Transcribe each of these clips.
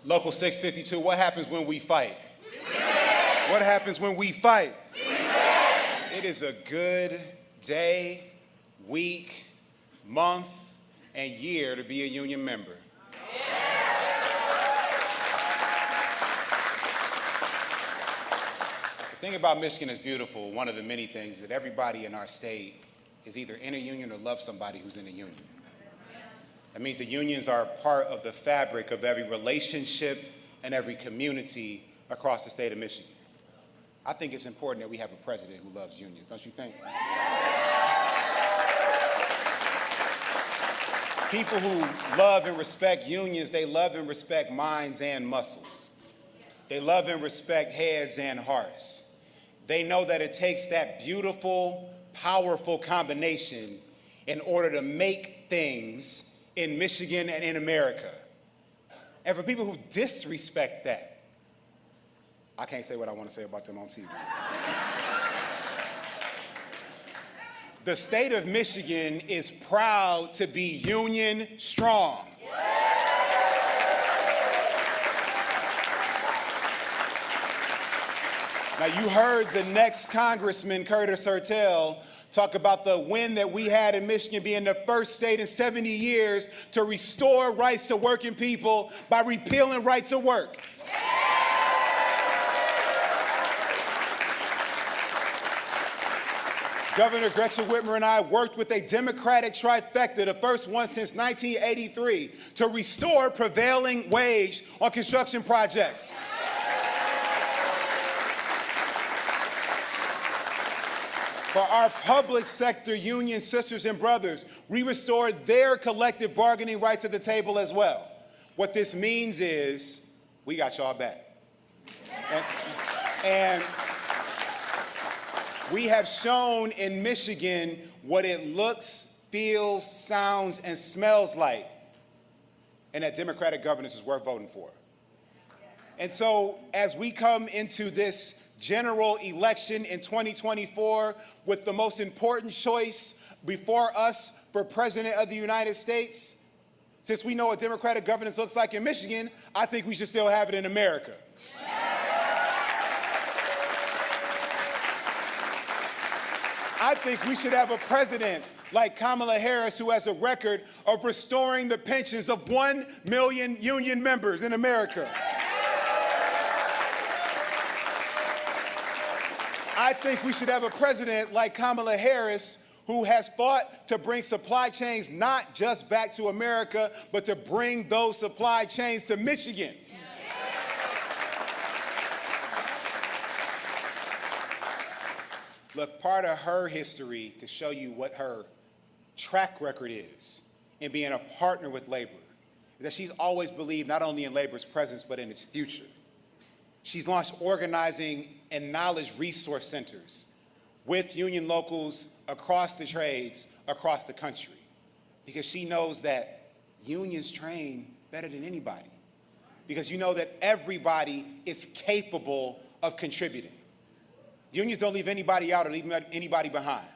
Local 652, what happens when we fight? What happens when we fight? It is a good day, week, month, and year to be a union member. The thing about Michigan is beautiful. One of the many things that everybody in our state is either in a union or loves somebody who's in a union. That means the unions are part of the fabric of every relationship and every community across the state of Michigan. I think it's important that we have a president who loves unions, don't you think? People who love and respect unions, they love and respect minds and muscles. They love and respect heads and hearts. They know that it takes that beautiful, powerful combination in order to make things in Michigan and in America. And for people who disrespect that, I can't say what I want to say about them on TV. The state of Michigan is proud to be union strong. Now, you heard the next Congressman, Curtis Hertel, talk about the win that we had in Michigan being the first state in 70 years to restore rights to working people by repealing right to work. Governor Gretchen Whitmer and I worked with a Democratic trifecta, the first one since 1983, to restore prevailing wage on construction projects. For our public sector union sisters and brothers, we restored their collective bargaining rights at the table as well. What this means is we got y'all back. And we have shown in Michigan what it looks, feels, sounds, and smells like, and that Democratic governance is worth voting for. And so as we come into this general election in 2024 with the most important choice before us for President of the United States, since we know what Democratic governance looks like in Michigan, I think we should still have it in America. I think we should have a president like Kamala Harris, who has a record of restoring the pensions of 1 million union members in America. I think we should have a president like Kamala Harris, who has fought to bring supply chains not just back to America, but to bring those supply chains to Michigan. Look, part of her history, to show you what her track record is in being a partner with labor, is that she's always believed not only in labor's presence, but in its future. She's launched organizing and knowledge resource centers with union locals across the trades, across the country, because she knows that unions train better than anybody, because you know that everybody is capable of contributing. Unions don't leave anybody out or leave anybody behind.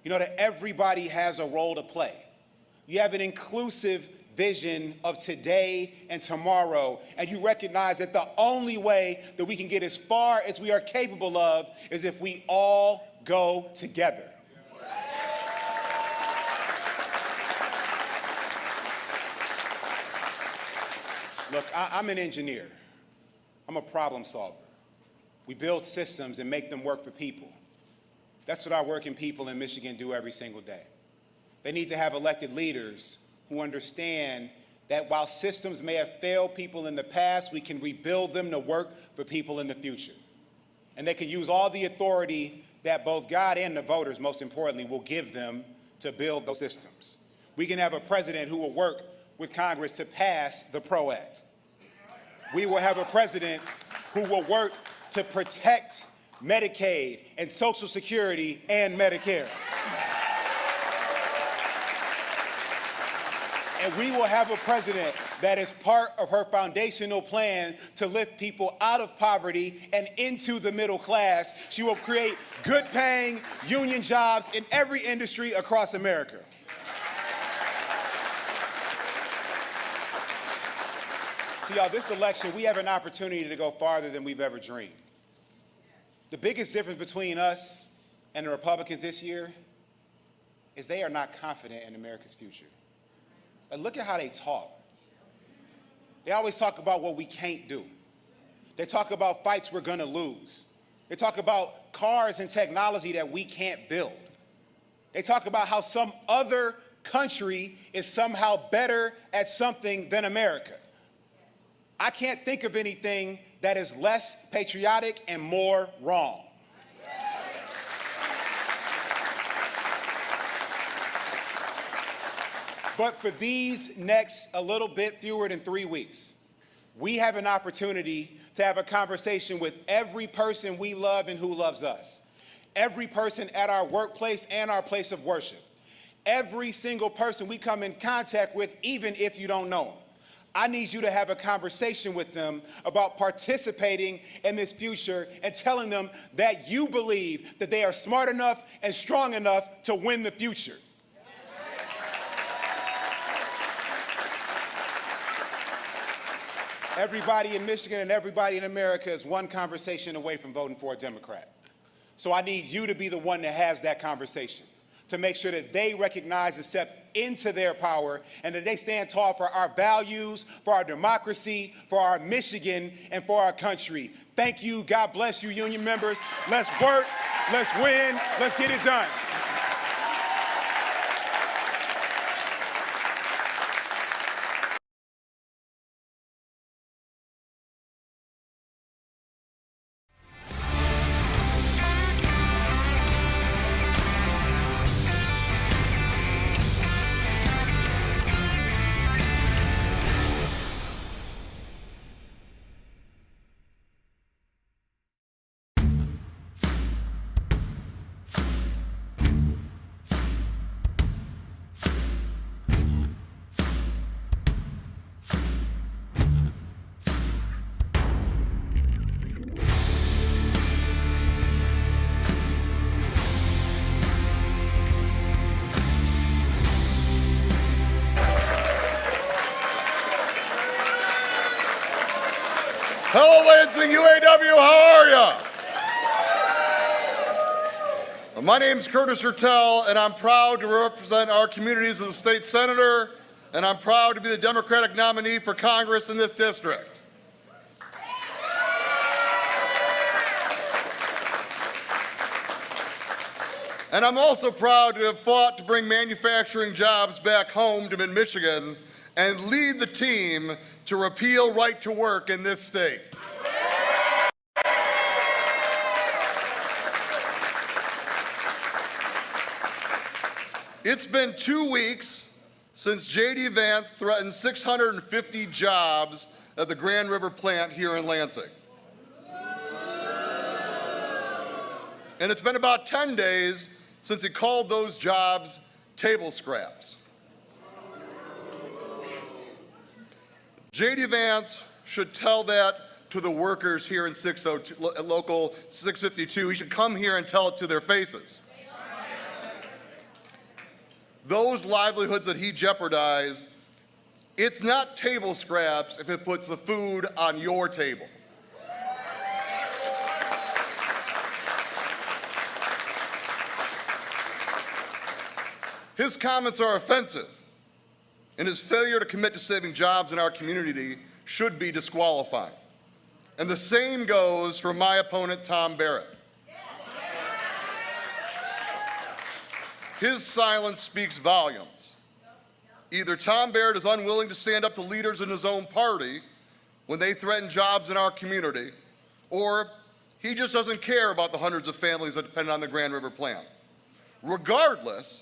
You know that everybody has a role to play. You have an inclusive vision of today and tomorrow, and you recognize that the only way that we can get as far as we are capable of is if we all go together. Look, I'm an engineer. I'm a problem solver. We build systems and make them work for people. That's what our working people in Michigan do every single day. They need to have elected leaders who understand that while systems may have failed people in the past, we can rebuild them to work for people in the future. And they can use all the authority that both God and the voters, most importantly, will give them to build those systems. We can have a president who will work with Congress to pass the PRO Act. We will have a president who will work to protect Medicaid and Social Security and Medicare. And we will have a president that is part of her foundational plan to lift people out of poverty and into the middle class. She will create good-paying union jobs in every industry across America. See, y'all, this election, we have an opportunity to go farther than we've ever dreamed. The biggest difference between us and the Republicans this year is they are not confident in America's future. Like, look at how they talk. They always talk about what we can't do. They talk about fights we're gonna lose. They talk about cars and technology that we can't build. They talk about how some other country is somehow better at something than America. I can't think of anything that is less patriotic and more wrong. But for these next a little bit fewer than 3 weeks, we have an opportunity to have a conversation with every person we love and who loves us. Every person at our workplace and our place of worship. Every single person we come in contact with, even if you don't know them. I need you to have a conversation with them about participating in this future and telling them that you believe that they are smart enough and strong enough to win the future. Everybody in Michigan and everybody in America is one conversation away from voting for a Democrat. So I need you to be the one that has that conversation, to make sure that they recognize and step into their power and that they stand tall for our values, for our democracy, for our Michigan, and for our country. Thank you. God bless you, union members. Let's work. Let's win. Let's get it done. Hello, Lansing, UAW, how are you? My name's Curtis Hertel, and I'm proud to represent our communities as a state senator, and I'm proud to be the Democratic nominee for Congress in this district. And I'm also proud to have fought to bring manufacturing jobs back home to mid-Michigan and lead the team to repeal right to work in this state. It's been 2 weeks since J.D. Vance threatened 650 jobs at the Grand River plant here in Lansing. And it's been about 10 days since he called those jobs table scraps. J.D. Vance should tell that to the workers here in Local 652. He should come here and tell it to their faces. Those livelihoods that he jeopardized, it's not table scraps if it puts the food on your table. His comments are offensive, and his failure to commit to saving jobs in our community should be disqualifying. And the same goes for my opponent, Tom Barrett. His silence speaks volumes. Either Tom Barrett is unwilling to stand up to leaders in his own party when they threaten jobs in our community, or he just doesn't care about the hundreds of families that depend on the Grand River plant. Regardless,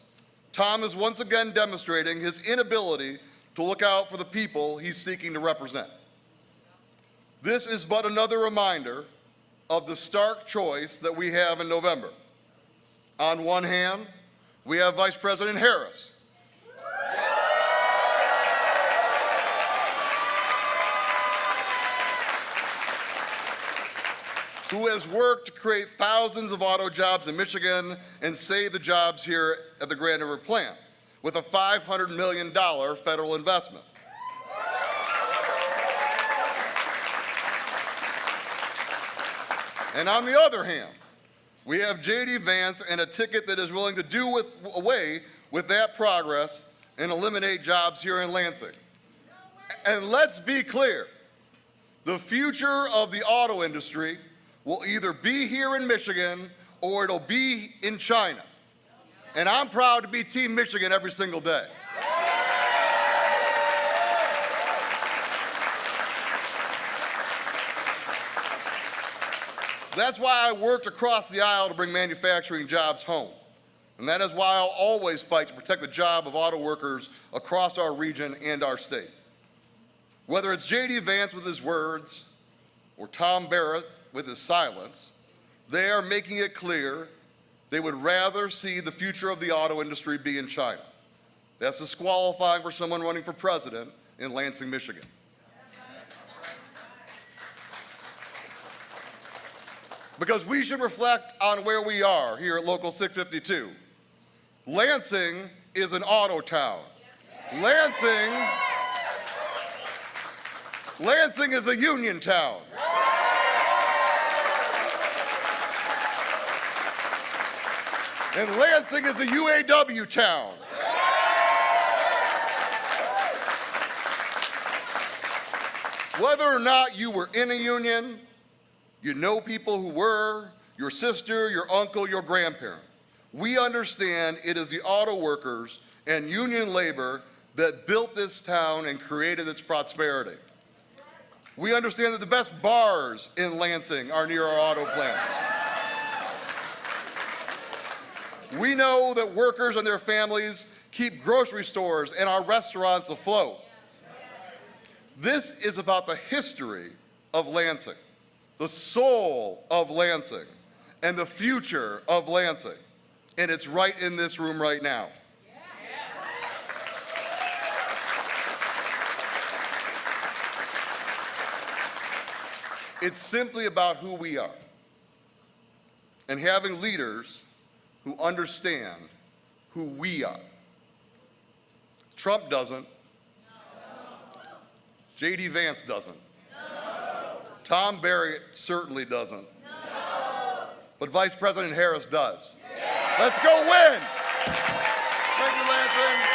Tom is once again demonstrating his inability to look out for the people he's seeking to represent. This is but another reminder of the stark choice that we have in November. On one hand, we have Vice President Harris, who has worked to create thousands of auto jobs in Michigan and save the jobs here at the Grand River plant with a $500 million federal investment. And on the other hand, we have J.D. Vance and a ticket that is willing to do away with that progress and eliminate jobs here in Lansing. And let's be clear, the future of the auto industry will either be here in Michigan or it'll be in China. And I'm proud to be Team Michigan every single day. That's why I worked across the aisle to bring manufacturing jobs home. And that is why I'll always fight to protect the job of auto workers across our region and our state. Whether it's J.D. Vance with his words or Tom Barrett with his silence, they are making it clear they would rather see the future of the auto industry be in China. That's disqualifying for someone running for president in Lansing, Michigan. Because we should reflect on where we are here at Local 652. Lansing is an auto town. Lansing is a union town. And Lansing is a UAW town. Whether or not you were in a union, you know people who were, your sister, your uncle, your grandparent. We understand it is the auto workers and union labor that built this town and created its prosperity. We understand that the best bars in Lansing are near our auto plants. We know that workers and their families keep grocery stores and our restaurants afloat. This is about the history of Lansing, the soul of Lansing, and the future of Lansing. And it's right in this room right now. It's simply about who we are and having leaders who understand who we are. Trump doesn't. J.D. Vance doesn't. Tom Barrett certainly doesn't. But Vice President Harris does. Let's go win! Thank you, Lansing.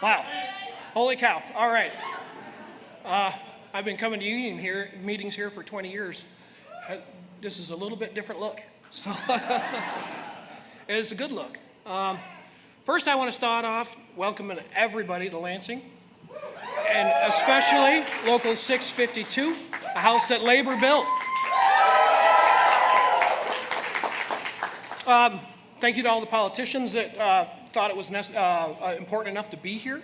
Wow. Holy cow. All right. I've been coming to union meetings here for 20 years. This is a little bit different look. So it is a good look. First, I want to start off welcoming everybody to Lansing, and especially Local 652, a house that Labor built. Thank you to all the politicians that thought it was important enough to be here.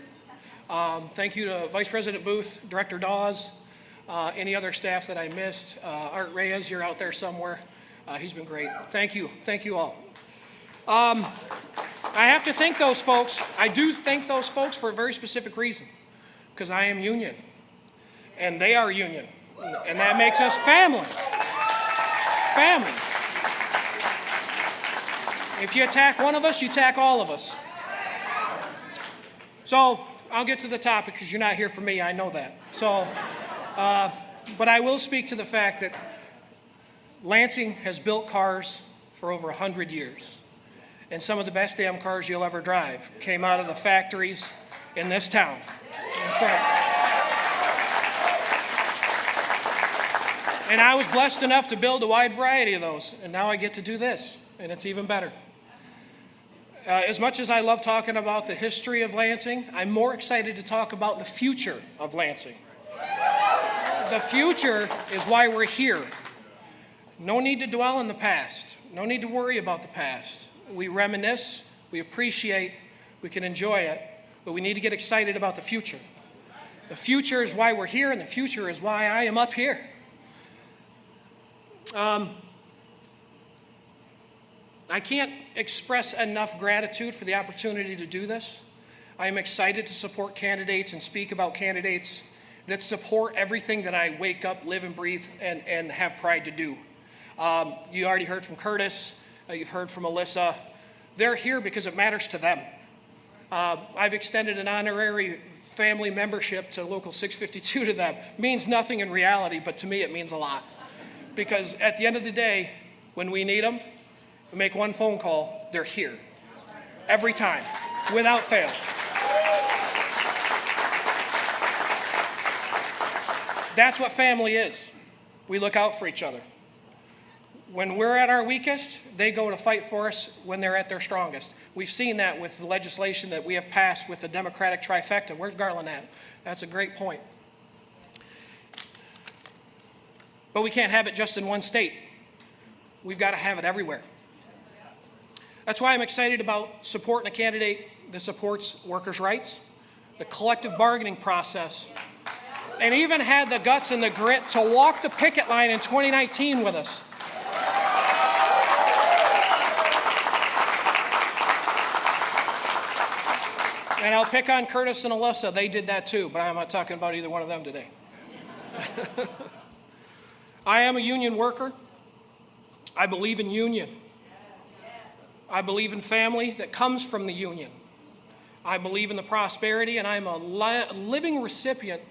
Thank you to Vice President Booth, Director Dawes, any other staff that I missed. Art Reyes, you're out there somewhere. He's been great. Thank you all. I have to thank those folks. I do thank those folks for a very specific reason, because I am union, and they are union, and that makes us family. Family. If you attack one of us, you attack all of us. So I'll get to the topic because you're not here for me, I know that. So, but I will speak to the fact that Lansing has built cars for over 100 years. And some of the best damn cars you'll ever drive came out of the factories in this town. That's right. And I was blessed enough to build a wide variety of those, and now I get to do this, and it's even better. As much as I love talking about the history of Lansing, I'm more excited to talk about the future of Lansing. The future is why we're here. No need to dwell in the past. No need to worry about the past. We reminisce, we appreciate, we can enjoy it, but we need to get excited about the future. The future is why we're here, and the future is why I am up here. I can't express enough gratitude for the opportunity to do this. I am excited to support candidates and speak about candidates that support everything that I wake up, live, and breathe, and have pride to do. You already heard from Curtis. You've heard from Alyssa. They're here because it matters to them. I've extended an honorary family membership to Local 652 to them. Means nothing in reality, but to me it means a lot. Because at the end of the day, when we need them, we make one phone call, they're here. Every time, without fail. That's what family is. We look out for each other. When we're at our weakest, they go to fight for us when they're at their strongest. We've seen that with the legislation that we have passed with the Democratic trifecta. Where's Garland at? That's a great point. But we can't have it just in one state. We've got to have it everywhere. That's why I'm excited about supporting a candidate that supports workers' rights, the collective bargaining process, and even had the guts and the grit to walk the picket line in 2019 with us. And I'll pick on Curtis and Alyssa. They did that too, but I'm not talking about either one of them today. I am a union worker. I believe in union. I believe in family that comes from the union. I believe in the prosperity, and I'm a living recipient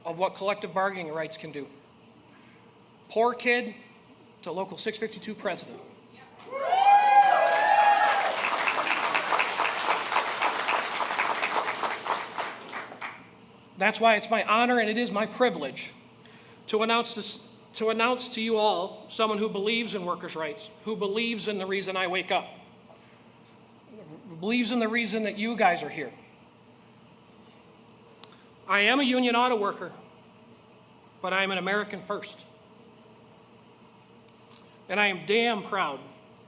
of what collective bargaining rights can do. Poor kid to Local 652 president. That's why it's my honor and it is my privilege to announce to you all someone who believes in workers' rights, who believes in the reason I wake up, who believes in the reason that you guys are here. I am a union auto worker, but I am an American first. And I am damn proud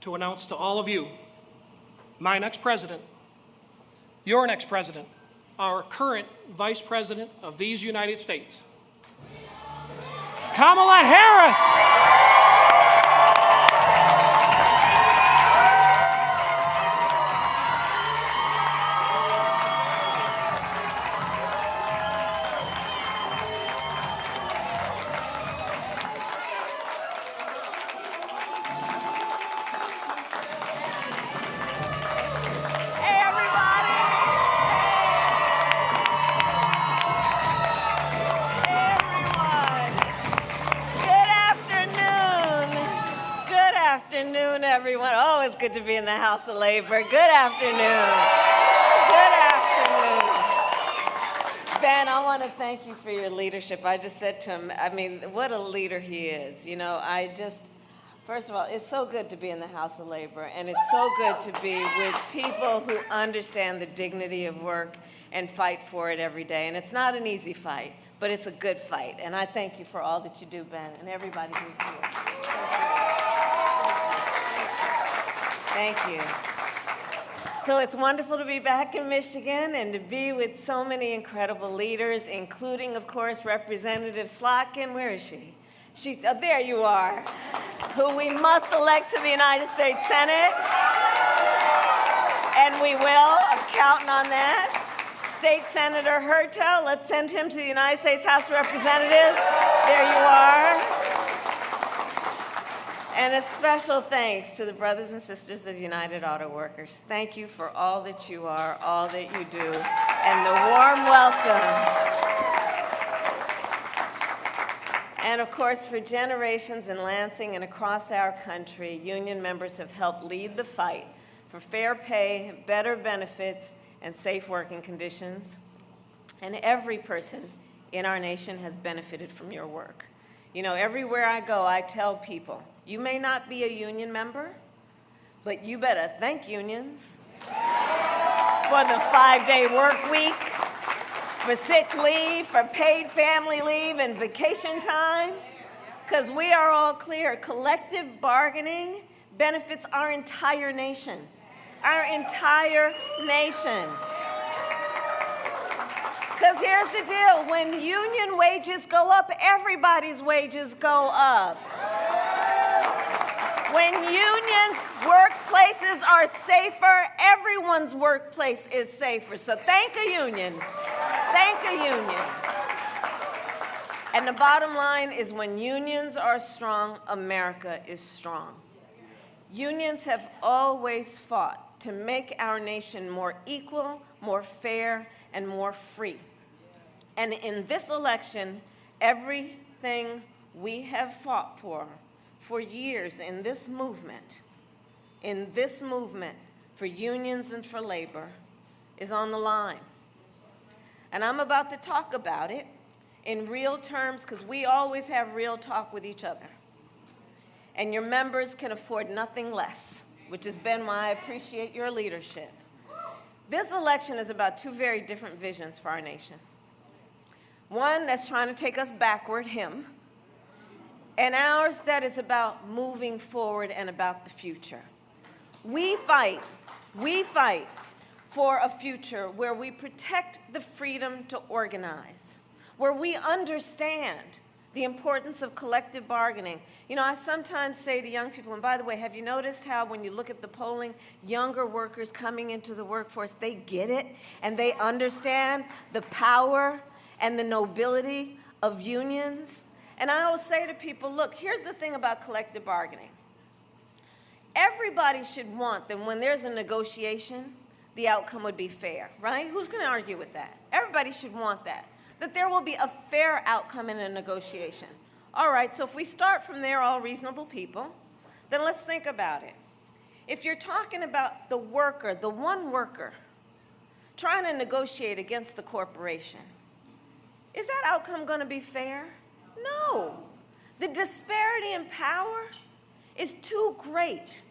to announce to all of you, my next president, your next president, our current Vice President of these United States, Kamala Harris. Everyone. Oh, it's good to be in the House of Labor. Good afternoon. Good afternoon. Ben, I want to thank you for your leadership. I just said to him, I mean, what a leader he is. You know, First of all, it's so good to be in the House of Labor, and it's so good to be with people who understand the dignity of work and fight for it every day. And it's not an easy fight, but it's a good fight. And I thank you for all that you do, Ben, and everybody who's here. Thank you. So it's wonderful to be back in Michigan and to be with so many incredible leaders, including, of course, Representative Slotkin. Where is she? Oh, there you are, who we must elect to the United States Senate. And we will. I'm counting on that. State Senator Hertel, let's send him to the United States House of Representatives. There you are. And a special thanks to the brothers and sisters of United Auto Workers. Thank you for all that you are, all that you do, and the warm welcome. And of course, for generations in Lansing and across our country, union members have helped lead the fight for fair pay, better benefits, and safe working conditions. And every person in our nation has benefited from your work. You know, everywhere I go, I tell people, you may not be a union member, but you better thank unions for the 5-day work week, for sick leave, for paid family leave and vacation time, because we are all clear, collective bargaining benefits our entire nation. Our entire nation. Because here's the deal, when union wages go up, everybody's wages go up. When union workplaces are safer, everyone's workplace is safer. So thank a union. Thank a union. And the bottom line is when unions are strong, America is strong. Unions have always fought to make our nation more equal, more fair, and more free. And in this election, everything we have fought for years in this movement for unions and for labor, is on the line. And I'm about to talk about it in real terms, because we always have real talk with each other. And your members can afford nothing less, which has been why I appreciate your leadership. This election is about two very different visions for our nation. One that's trying to take us backward, him, and ours that is about moving forward and about the future. We fight for a future where we protect the freedom to organize, where we understand the importance of collective bargaining. You know, I sometimes say to young people, and by the way, have you noticed how when you look at the polling, younger workers coming into the workforce, they get it and they understand the power and the nobility of unions? And I always say to people, look, here's the thing about collective bargaining. Everybody should want that when there's a negotiation, the outcome would be fair, right? Who's going to argue with that? Everybody should want that there will be a fair outcome in a negotiation. All right, so if we start from there, all reasonable people, then let's think about it. If you're talking about the worker, the one worker, trying to negotiate against the corporation, is that outcome going to be fair? No. The disparity in power is too great.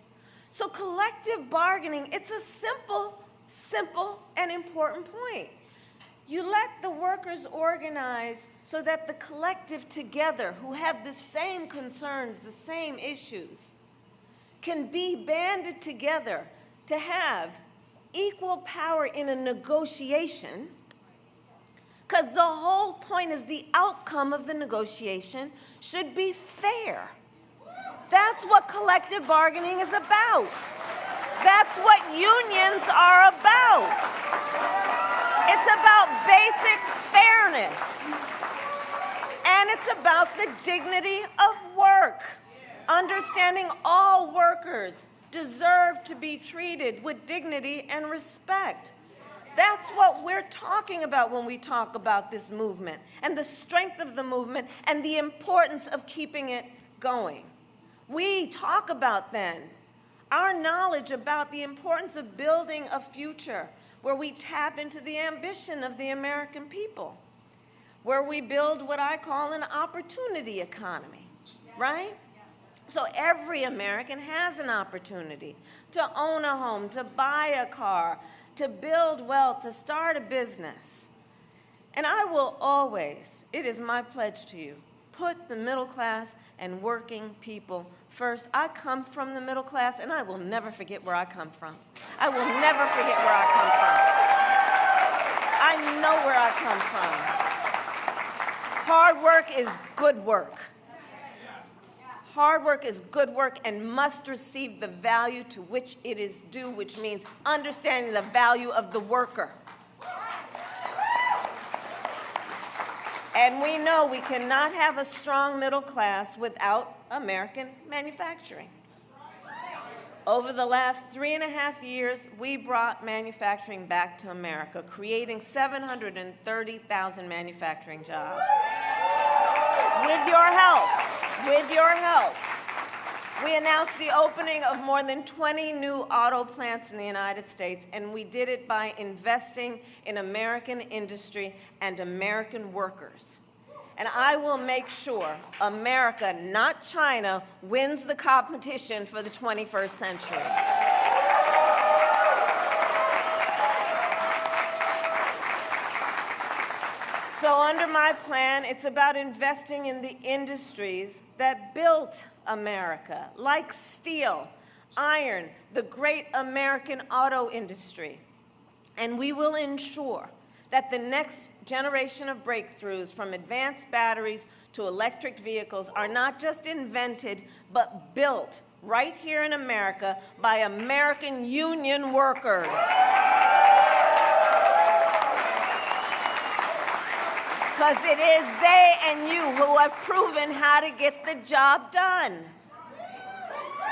So collective bargaining, it's a simple and important point. You let the workers organize so that the collective together, who have the same concerns, the same issues, can be banded together to have equal power in a negotiation, because the whole point is the outcome of the negotiation should be fair. That's what collective bargaining is about. That's what unions are about. It's about basic fairness. And it's about the dignity of work. Understanding all workers deserve to be treated with dignity and respect. That's what we're talking about when we talk about this movement and the strength of the movement and the importance of keeping it going. We talk about then our knowledge about the importance of building a future where we tap into the ambition of the American people, where we build what I call an opportunity economy, right? So every American has an opportunity to own a home, to buy a car, to build wealth, to start a business. And I will always, it is my pledge to you, put the middle class and working people first. I come from the middle class, and I will never forget where I come from. I will never forget where I come from. I know where I come from. Hard work is good work. Hard work is good work and must receive the value to which it is due, which means understanding the value of the worker. And we know we cannot have a strong middle class without American manufacturing. Over the last 3.5 years, we brought manufacturing back to America, creating 730,000 manufacturing jobs. With your help, we announced the opening of more than 20 new auto plants in the United States, and we did it by investing in American industry and American workers. And I will make sure America, not China, wins the competition for the 21st century. So under my plan, it's about investing in the industries that built America, like steel, iron, the great American auto industry. And we will ensure that the next generation of breakthroughs, from advanced batteries to electric vehicles, are not just invented, but built right here in America by American union workers. Because it is they and you who have proven how to get the job done.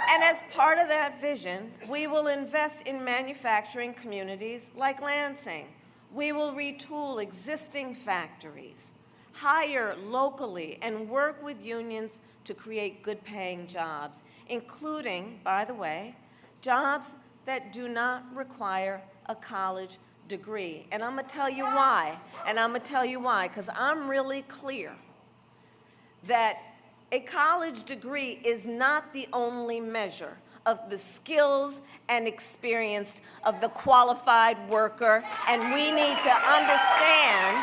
And as part of that vision, we will invest in manufacturing communities like Lansing. We will retool existing factories, hire locally, and work with unions to create good-paying jobs, including, by the way, jobs that do not require a college degree. And I'm going to tell you why. Because I'm really clear that a college degree is not the only measure of the skills and experience of the qualified worker, and we need to understand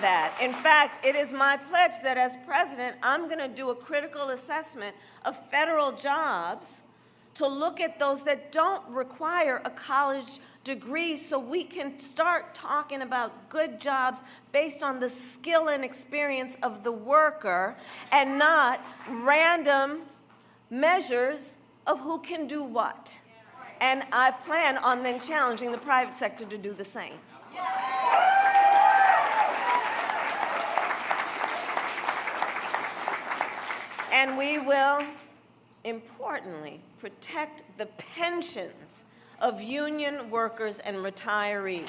that. In fact, it is my pledge that as president, I'm going to do a critical assessment of federal jobs to look at those that don't require a college degree, so we can start talking about good jobs based on the skill and experience of the worker and not random measures of who can do what. And I plan on then challenging the private sector to do the same. And we will, importantly, protect the pensions of union workers and retirees.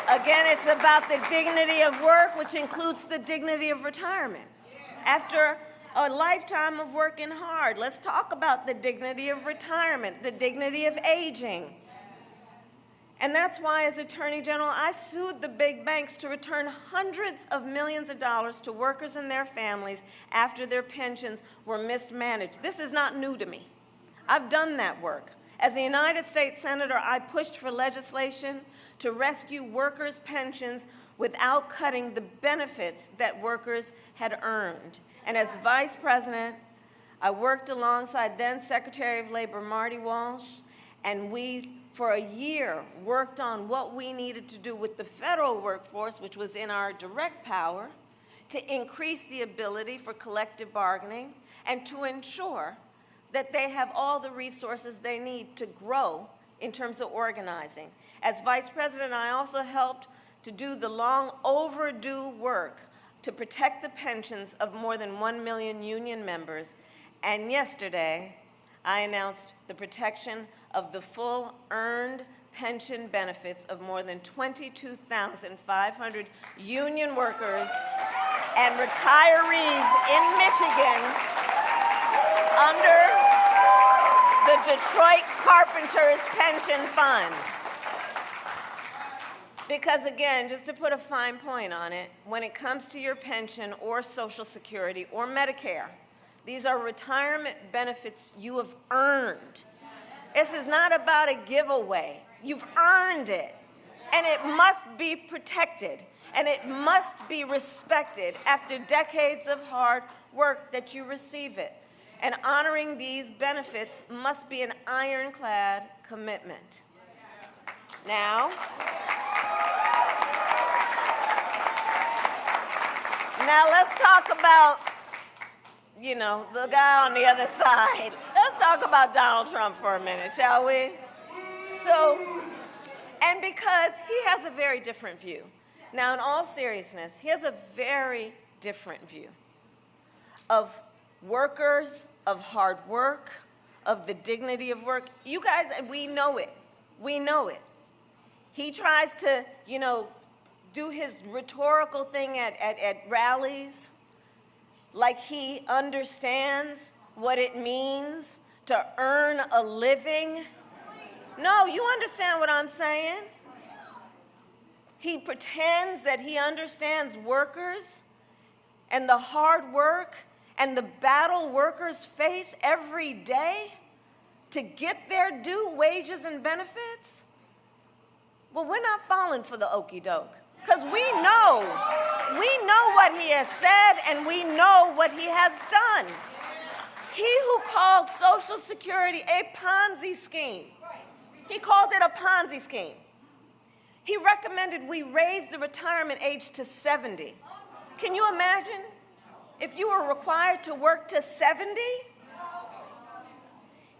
Again, it's about the dignity of work, which includes the dignity of retirement. After a lifetime of working hard, let's talk about the dignity of retirement, the dignity of aging. And that's why, as Attorney General, I sued the big banks to return hundreds of millions of dollars to workers and their families after their pensions were mismanaged. This is not new to me. I've done that work. As a United States Senator, I pushed for legislation to rescue workers' pensions without cutting the benefits that workers had earned. And as Vice President, I worked alongside then Secretary of Labor Marty Walsh, and we, for a year, worked on what we needed to do with the federal workforce, which was in our direct power, to increase the ability for collective bargaining and to ensure that they have all the resources they need to grow in terms of organizing. As Vice President, I also helped to do the long overdue work to protect the pensions of more than 1 million union members. And yesterday, I announced the protection of the full earned pension benefits of more than 22,500 union workers and retirees in Michigan under the Detroit Carpenters Pension Fund. Because again, just to put a fine point on it, when it comes to your pension or Social Security or Medicare, these are retirement benefits you have earned. This is not about a giveaway. You've earned it, and it must be protected, and it must be respected after decades of hard work that you receive it. And honoring these benefits must be an ironclad commitment. Now let's talk about, the guy on the other side. Let's talk about Donald Trump for a minute, shall we? And because he has a very different view. Now, in all seriousness, he has a very different view of workers, of hard work, of the dignity of work. You guys, we know it. We know it. He tries to, do his rhetorical thing at rallies, like he understands what it means to earn a living. No, you understand what I'm saying? He pretends that he understands workers and the hard work and the battle workers face every day to get their due wages and benefits. Well, we're not falling for the okey doke. Because we know what he has said, and we know what he has done. He who called Social Security a Ponzi scheme, he called it a Ponzi scheme. He recommended we raise the retirement age to 70. Can you imagine if you were required to work to 70?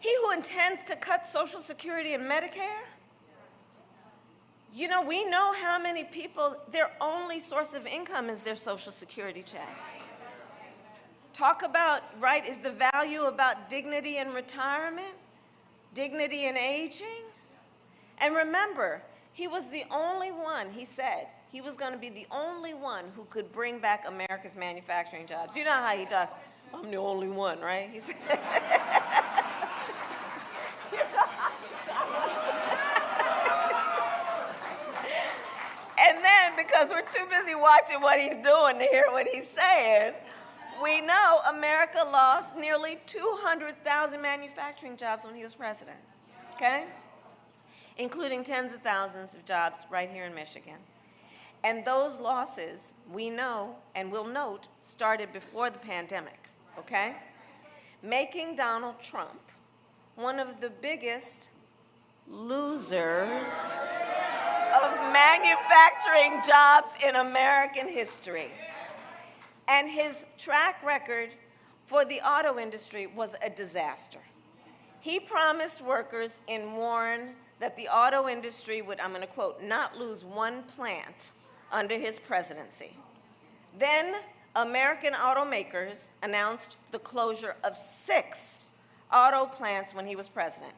He who intends to cut Social Security and Medicare, we know how many people, their only source of income is their Social Security check. Talk about, is the value about dignity in retirement, dignity in aging? And remember, he was the only one, he said, he was going to be the only one who could bring back America's manufacturing jobs. You know how he talks, I'm the only one, right? He said, you know how he talks. And then, because we're too busy watching what he's doing to hear what he's saying, we know America lost nearly 200,000 manufacturing jobs when he was president, okay? Including tens of thousands of jobs right here in Michigan. And those losses, we know and will note, started before the pandemic, okay? Making Donald Trump one of the biggest losers of manufacturing jobs in American history. And his track record for the auto industry was a disaster. He promised workers in Warren that the auto industry would, I'm going to quote, not lose one plant under his presidency. Then American automakers announced the closure of 6 auto plants when he was president,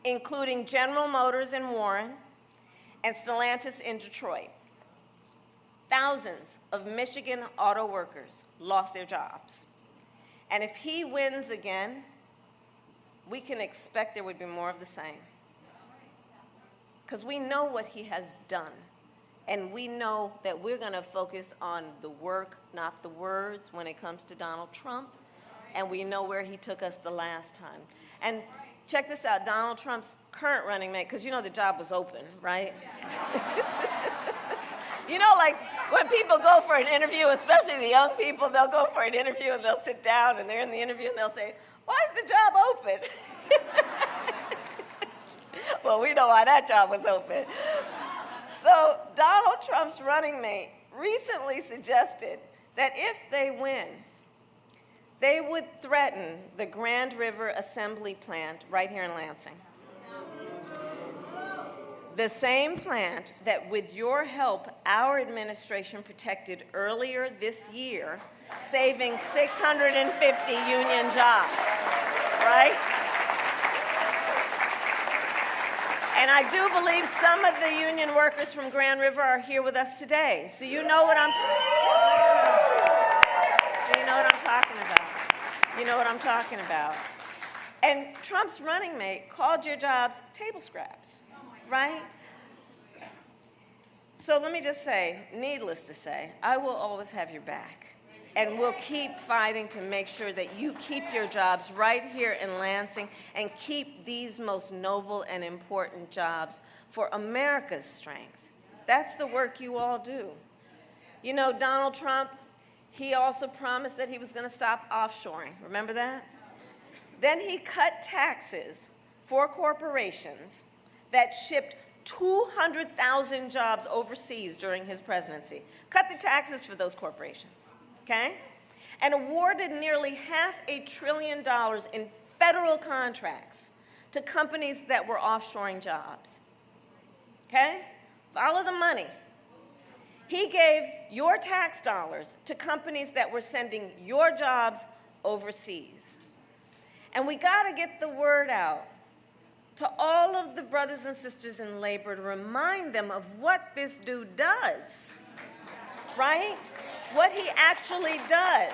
including General Motors in Warren and Stellantis in Detroit. Thousands of Michigan auto workers lost their jobs. And if he wins again, we can expect there would be more of the same. Because we know what he has done. And we know that we're going to focus on the work, not the words, when it comes to Donald Trump. And we know where he took us the last time. And check this out, Donald Trump's current running mate, because the job was open, right? Like when people go for an interview, especially the young people, they'll go for an interview and they'll sit down and they're in the interview and they'll say, why is the job open? Well, we know why that job was open. So Donald Trump's running mate recently suggested that if they win, they would threaten the Grand River Assembly plant right here in Lansing. The same plant that, with your help, our administration protected earlier this year, saving 650 union jobs, right? And I do believe some of the union workers from Grand River are here with us today. So you know what I'm talking about. You know what I'm talking about. And Trump's running mate called your jobs table scraps, right? So let me just say, needless to say, I will always have your back. And we'll keep fighting to make sure that you keep your jobs right here in Lansing and keep these most noble and important jobs for America's strength. That's the work you all do. You know, Donald Trump, he also promised that he was going to stop offshoring. Remember that? Then he cut taxes for corporations that shipped 200,000 jobs overseas during his presidency. Cut the taxes for those corporations, okay? And awarded nearly $500 billion in federal contracts to companies that were offshoring jobs, okay? Follow the money. He gave your tax dollars to companies that were sending your jobs overseas. And we gotta get the word out to all of the brothers and sisters in labor to remind them of what this dude does, right? What he actually does.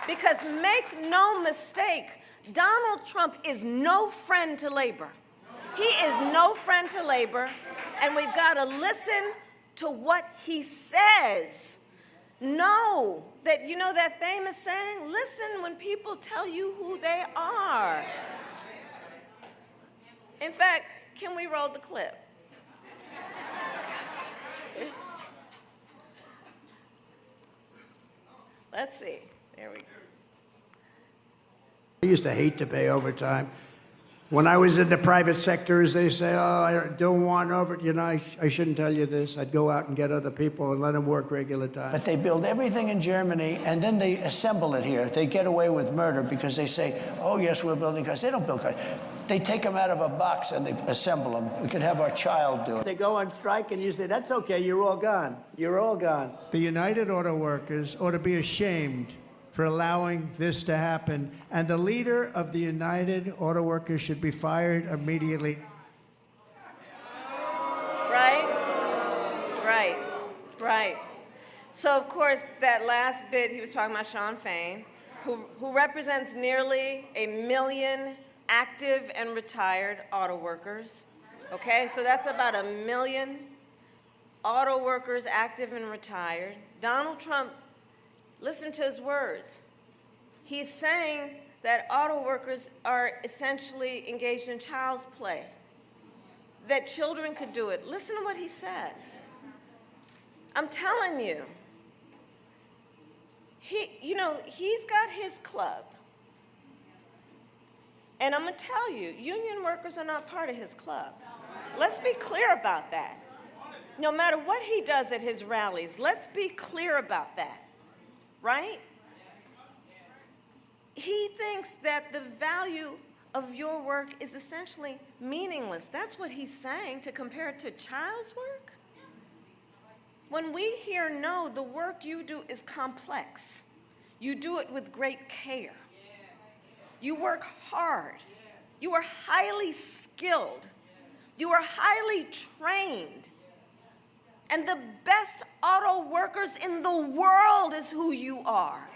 Because make no mistake, Donald Trump is no friend to labor. He is no friend to labor, and we've got to listen to what he says. Know that, you know that famous saying, listen when people tell you who they are. In fact, can we roll the clip? Let's see. There we go. I used to hate to pay overtime. When I was in the private sectors, they say, oh, I don't want over, you know, I shouldn't tell you this. I'd go out and get other people and let them work regular time. But they build everything in Germany, and then they assemble it here. They get away with murder because they say, oh, yes, we're building cars. They don't build cars. They take them out of a box and they assemble them. We could have our child do it. They go on strike and you say, that's okay, you're all gone. You're all gone. The United Auto Workers ought to be ashamed for allowing this to happen. And the leader of the United Auto Workers should be fired immediately. Right. So, of course, that last bit, he was talking about Shawn Fain, who represents nearly 1 million active and retired auto workers. Okay, so that's about 1 million auto workers, active and retired. Donald Trump, listen to his words. He's saying that auto workers are essentially engaged in child's play, that children could do it. Listen to what he says. I'm telling you, he's got his club. And I'm going to tell you, union workers are not part of his club. Let's be clear about that. No matter what he does at his rallies, let's be clear about that, right? He thinks that the value of your work is essentially meaningless. That's what he's saying, to compare it to child's work. When we hear no, the work you do is complex. You do it with great care. You work hard. You are highly skilled. You are highly trained. And the best auto workers in the world is who you are.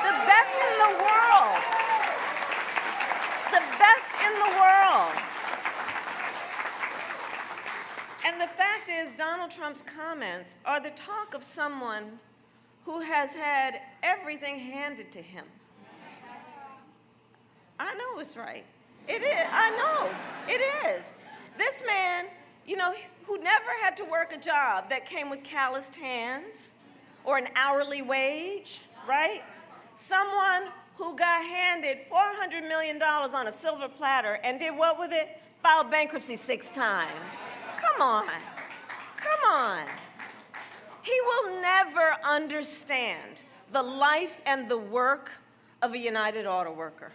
The best in the world. The best in the world. And the fact is, Donald Trump's comments are the talk of someone who has had everything handed to him. I know it's right. It is. I know. It is. This man, who never had to work a job that came with calloused hands or an hourly wage, right? Someone who got handed $400 million on a silver platter and did what with it? Filed bankruptcy 6 times. Come on. Come on. He will never understand the life and the work of a United Auto Worker.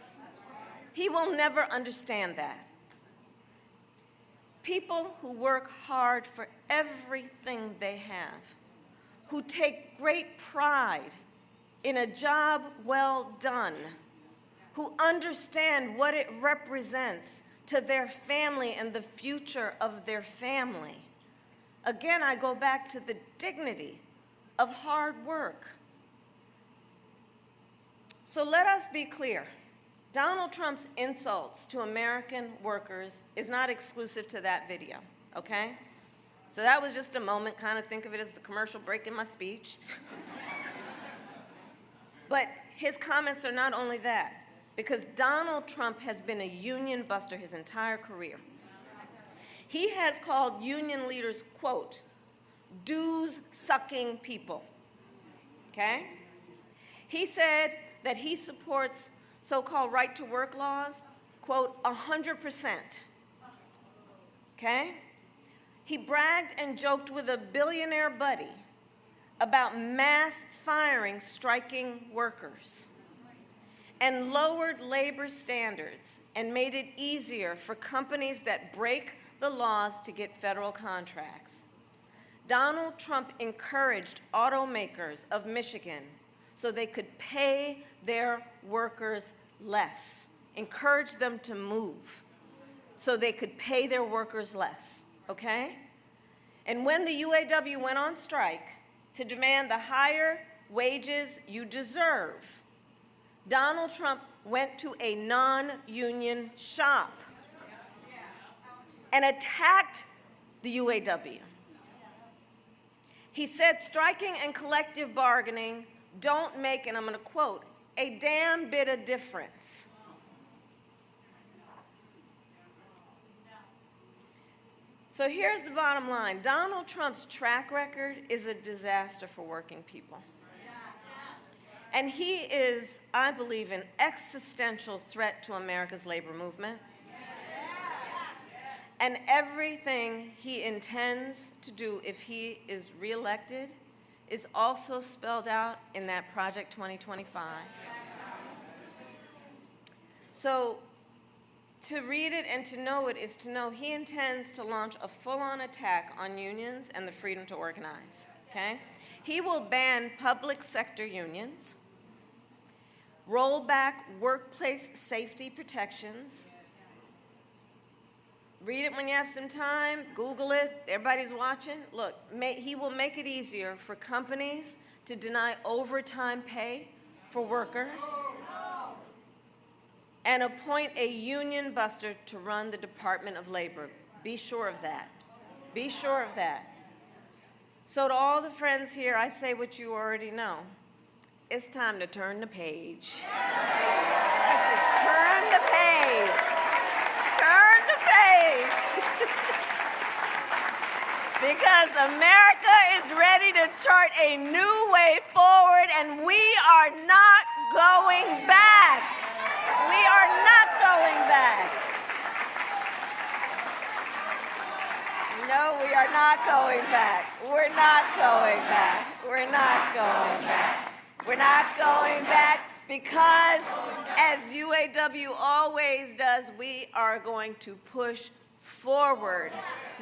He will never understand that. People who work hard for everything they have, who take great pride in a job well done, who understand what it represents to their family and the future of their family. Again, I go back to the dignity of hard work. So let us be clear. Donald Trump's insults to American workers is not exclusive to that video, okay? So that was just a moment, kind of think of it as the commercial break in my speech. But his comments are not only that, because Donald Trump has been a union buster his entire career. He has called union leaders, quote, dues-sucking people, okay? He said that he supports so-called right-to-work laws, quote, 100%, okay? He bragged and joked with a billionaire buddy about mass firing striking workers and lowered labor standards and made it easier for companies that break the laws to get federal contracts. Donald Trump encouraged automakers of Michigan so they could pay their workers less, encouraged them to move so they could pay their workers less, okay? And when the UAW went on strike to demand the higher wages you deserve, Donald Trump went to a non-union shop and attacked the UAW. He said striking and collective bargaining don't make, and I'm going to quote, a damn bit of difference. So here's the bottom line. Donald Trump's track record is a disaster for working people. And he is, I believe, an existential threat to America's labor movement. And everything he intends to do if he is reelected is also spelled out in that Project 2025. So to read it and to know it is to know he intends to launch a full-on attack on unions and the freedom to organize, okay? He will ban public sector unions, roll back workplace safety protections. Read it when you have some time, Google it, everybody's watching. Look, he will make it easier for companies to deny overtime pay for workers and appoint a union buster to run the Department of Labor. Be sure of that. Be sure of that. So to all the friends here, I say what you already know. It's time to turn the page. I said, turn the page. Turn the page. Because America is ready to chart a new way forward, and we are not going back. We are not going back. No, we are not going back. We're not going back. We're not going back. We're not going back because, as UAW always does, we are going to push forward.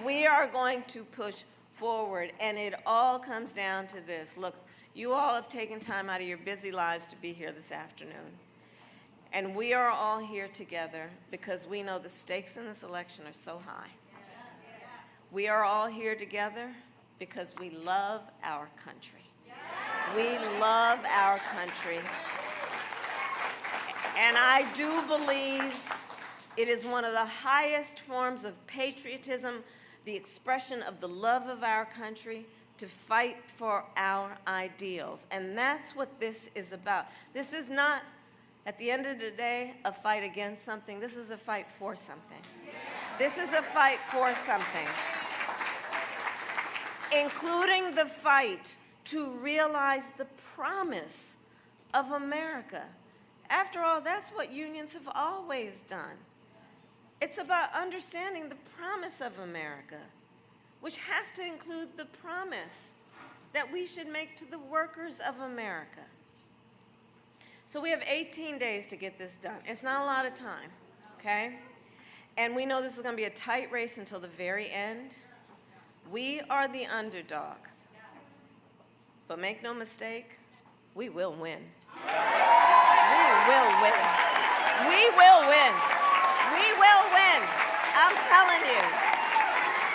We are going to push forward, and it all comes down to this. Look, you all have taken time out of your busy lives to be here this afternoon. And we are all here together because we know the stakes in this election are so high. We are all here together because we love our country. We love our country. And I do believe it is one of the highest forms of patriotism, the expression of the love of our country, to fight for our ideals. And that's what this is about. This is not, at the end of the day, a fight against something. This is a fight for something. This is a fight for something, including the fight to realize the promise of America. After all, that's what unions have always done. It's about understanding the promise of America, which has to include the promise that we should make to the workers of America. So we have 18 days to get this done. It's not a lot of time, okay? And we know this is going to be a tight race until the very end. We are the underdog. But make no mistake, we will win. We will win. We will win. We will win. I'm telling you.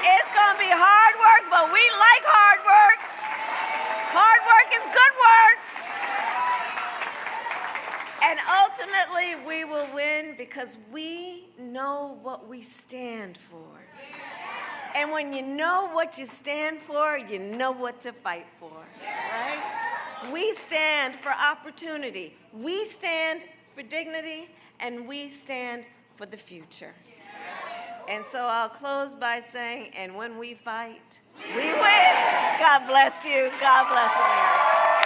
It's going to be hard work, but we like hard work. Hard work is good work. And ultimately, we will win because we know what we stand for. And when you know what you stand for, you know what to fight for, right? We stand for opportunity. We stand for dignity, and we stand for the future. And so I'll close by saying, and when we fight, we win. God bless you. God bless America.